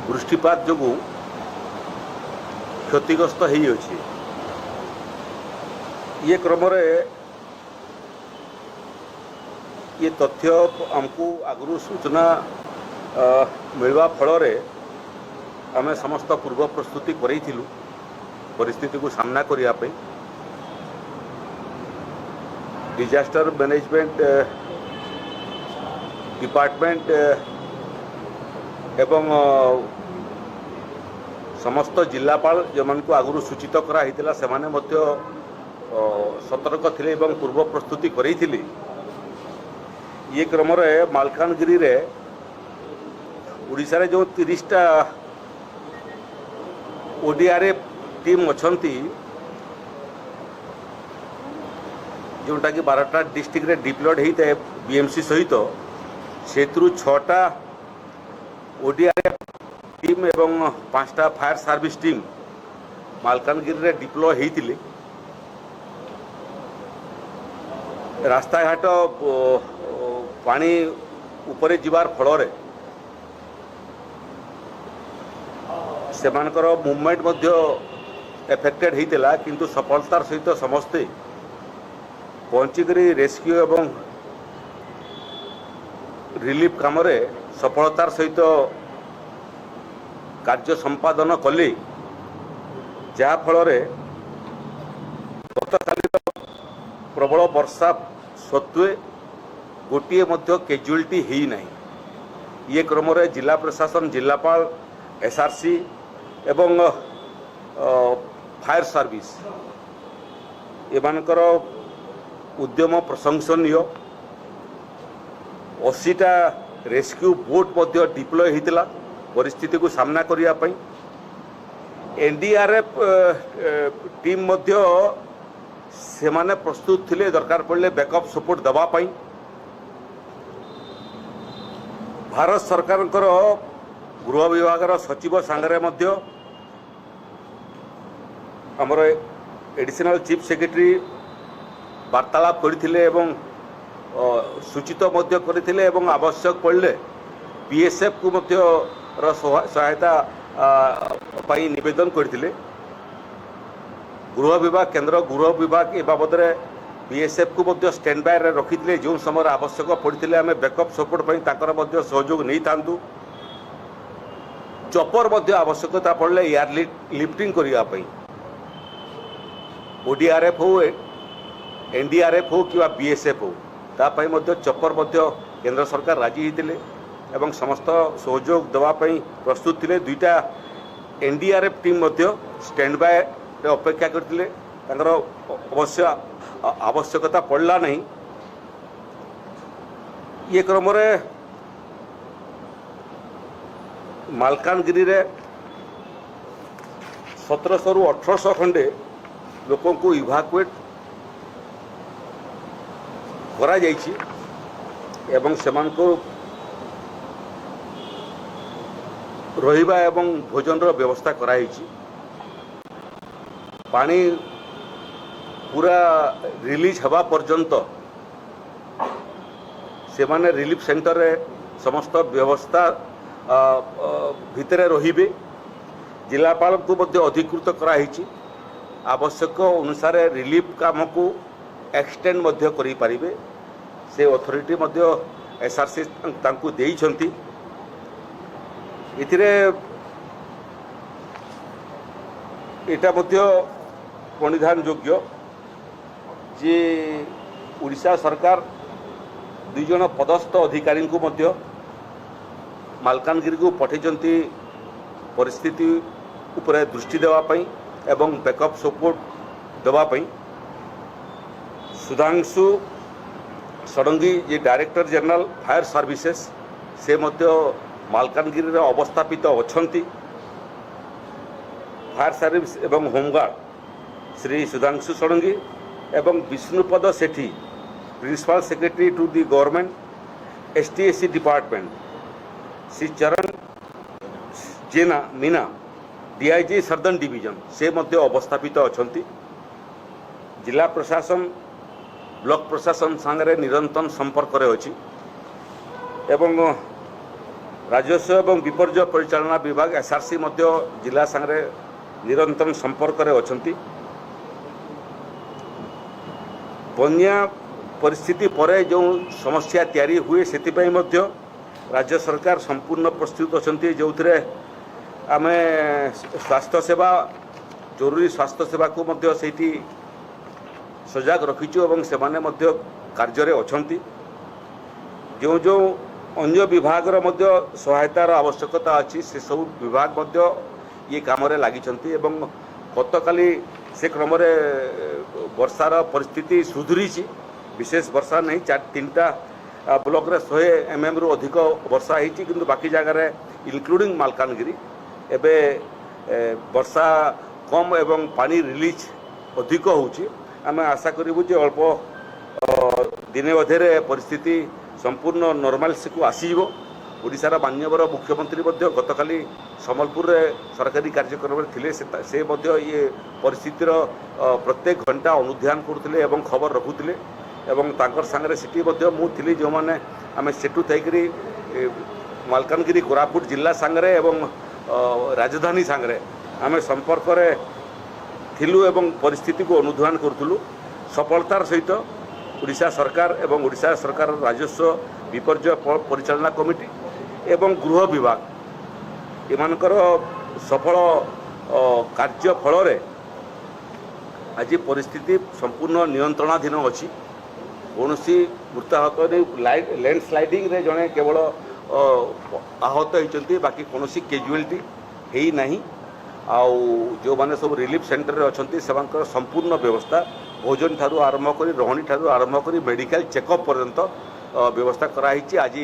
ବୃଷ୍ଟିପାତ ଯୋଗୁଁ କ୍ଷତିଗ୍ରସ୍ତ ହୋଇଅଛି। ये क्रमरे ये तथ्य आमको आगु सूचना मिलवा फल आम समस्त पूर्व प्रस्तुति करूँ परिस्थिति को सामना करने। डिजास्टर मैनेजमेंट डिपार्टमेंट एवं समस्त जिलापाल जो मान को आगु सूचित कराइला से सतर्क थे और पूर्व प्रस्तुति करें। ये क्रम मालकानगिरी रे उड़ीसा रे जो 30टा ओडीआरएफ टीम अच्छी जोटा कि 12टा डिस्ट्रिक्ट रे डिप्लॉयड होता है बीएमसी सहित से 6टा ओडीआरएफ टीम एवं 5टा फायर सर्विस टीम मालकानगिरी रे डिप्लॉय होते। रास्ता घाट पानी उपरे जीवार फल से मूवमेंट एफेक्टेड होता किंतु सफलतार सहित समस्ते पहुँचिक रेस्क्यू एवं रिलीफ काम सफलतार सहित कार्य संपादन कले जहाँ फल गतकाली प्रबल वर्षा सत्वे गोटे कैजुअलिटी ही नहीं। ये क्रम जिला प्रशासन जिलापाल एसआरसी एवं फायर सर्विस एमानकर उद्यम प्रशंसनीय। 80टा रेस्क्यू बोट डिप्लॉय होता परिस्थिति को सामना करने। एनडीआरएफ टीम से माने प्रस्तुत थिले दरकार पड़े बैकअप सपोर्ट दवापाई। भारत सरकार गृह विभाग सचिव सांगरे आमर एडिशनल चीफ सेक्रेटरी वार्तालाप करथिले एवं सूचित करथिले एवं आवश्यक पड़े बीएसएफ को सहायता पाई निवेदन करथिले। गृह विभाग केंद्र गृह विभाग ए बाबद बीएसएफ को स्टैंड बाय रखी थे जो समय आवश्यक पड़ते आम बैकअप सपोर्ट पर सहयोग नहीं था। चपर आवश्यकता पड़े एयर लिफ्टिंग करने ओडीआरएफ हो एनडीआरएफ हो कि बीएसएफ हो तापाई चपर केंद्र सरकार राजी होते एवं समस्त सहयोग देवाई प्रस्तुत थे। 2टा एनडीआरएफ टीम स्टैंड बाय अपेक्षा करते अवश्य आवश्यकता पड़ला नहीं। ये क्रम मालकानगिरी रे 1700 रु 1800 खंडे लोकों को इवाकुएट करा जाइछि एवं सेमान को रहिबा एवं भोजन रो व्यवस्था कराइछि। पानी पूरा रिलीज हवा पर्यंत से माने रिलीफ सेंटर रे समस्त व्यवस्था भितरे रहिबे। जिलापाल को अधिकृत कराइछि आवश्यक अनुसार रिलीफ काम को एक्सटेंड करि पारिबे से अथॉरिटी एसआरसी तांकु देइछंती। इथिरे एटा परिधान योग्य जे उड़ीसा सरकार 2 जन पदस्थ अधिकारी को मालकानगिरी को पठेइछंती परिस्थिति उपरे दृष्टि देवाई एवं बैकअप सपोर्ट देवाई। सुधांशु षडंगी जे डायरेक्टर जनरल फायर सर्विसेस से मालकानगिरी रे अवस्थापित अछंती। फायर सर्विस एवं होमगार्ड श्री सुधांशु षडंगी एवं Bishnupada Sethi principal secretary to the government STSC department Shri Charan Jena Meena DIG southern division से अवस्थापित अछंती। जिला प्रशासन ब्लॉक प्रशासन सांगरे निरंतर संपर्क रे अछि एवं राजस्व एवं विपर्य परिचालना विभाग एसआरसी जिला संगे निरंतर संपर्क में अछंती। बन्या परिस्थिति पर जो समस्या तैयारी हुए से राज्य सरकार संपूर्ण प्रस्तुत अछंती, जो आम स्वास्थ्य सेवा जरूरी स्वास्थ्य सेवा को मध्य सेठी सजग रखीचु और सेमाने मध्य कार्य अछंती। जो जो अन्य विभाग सहायतार आवश्यकता अच्छी से सब विभाग मध्य ये काम लगी। गतकाली से क्रम वर्षार परिस्थिति सुधरी, विशेष वर्षा नहीं, 3टा ब्लॉक रे 100 mm रु अधिक वर्षा होती, किंतु बाकी जगह इनक्लूडिंग मालकानगिरी एबे वर्षा कम एवं पानी रिलीज अधिक होची। आम आशा करूँ जे अल्प दिने अधे परिस्थिति संपूर्ण नॉर्मलसी को आसीब। ओडिशार माननीय मुख्यमंत्री गतकाली सम्बलपुर सरकारी कार्यक्रम थे, से ये परिस्थितिर प्रत्येक घंटा अनुध्यान करते एवं खबर रखुले एवं तांकर सांगरे सिटी मु थी, जो मैंने आम सेठू थी मालकानगिरी कोरापुट जिला सांगरे एवं राजधानी सांगरे आम संपर्क रे थिलु एवं परिस्थिति को अनुध्यान करूँ। सफलतार सहित ओडिशा सरकार एवं ओडिशा सरकार राजस्व विपर्य परिचालना कमिटी एवं गृह विभाग एमानकर सफल कार्य फल आज परिस्थिति संपूर्ण नियंत्रणाधीन अच्छी। कौन मृताहत नहीं, लैंडस्लाइडिंग रे जड़े केवल आहत होती, बाकी कौन कैजुअलिटी है ना। आउ जो माने सब रिलीफ सेंटर अच्छा से संपूर्ण व्यवस्था भोजन ठारू आरंभ कर रहणी ठारू आरंभ कर मेडिकल चेकअप पर्यंत व्यवस्था कराई। आज